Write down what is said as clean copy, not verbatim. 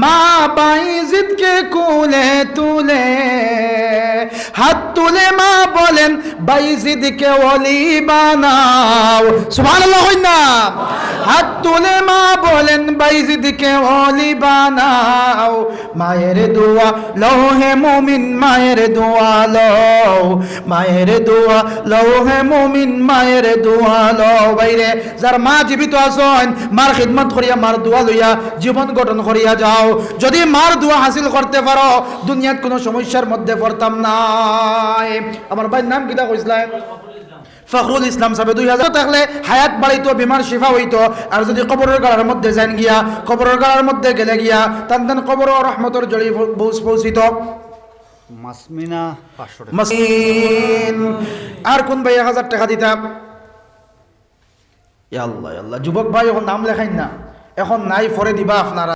মা বাইজিদকে কোলে তুলে, হাত তুলে মা বলেন বাইজিদকে ওলি বানাও। সুবহানাল্লাহ হই না? হাত তুলে মা বলেন বাইজিদকে ওলি বানাও। মায়ের দোয়া লও হে মুমিন, মায়ের দোয়া লও, মায়ের দোয়া লও হে মুমিন, মায়ের দোয়া লও। বাইরে যার মা জীবিত আছেন, মার খিদমত করিয়া, মার দোয়া লইয়া জীবন গঠন করিয়া যাও। যদি মার দোয়া হাসিল করতে পারো, দুনিয়াত কোনো সমস্যার মধ্যে পড়তাম না। আমার ভাইয়ের নাম কিটা কইছিলেন? ফখরুল ইসলাম সাহেব। 2000 থাকলে হায়াত বাড়িতো, বিমার শিফা হইতো। আর যদি কবরের গাড়ার মধ্যে যান গিয়া, কবরের গাড়ার মধ্যে গেলে গিয়া তান কবর রহমতের জড়ি পৌঁছিত। মাসমিনা 500 টাকা। মাসিন আর কোন ভাই 1000 টাকা দিতাম? আল্লাহ আল্লাহ, যুবক ভাই এখন নাম লেখাইন না, এখন নাই, পরে দিবা আপনারা।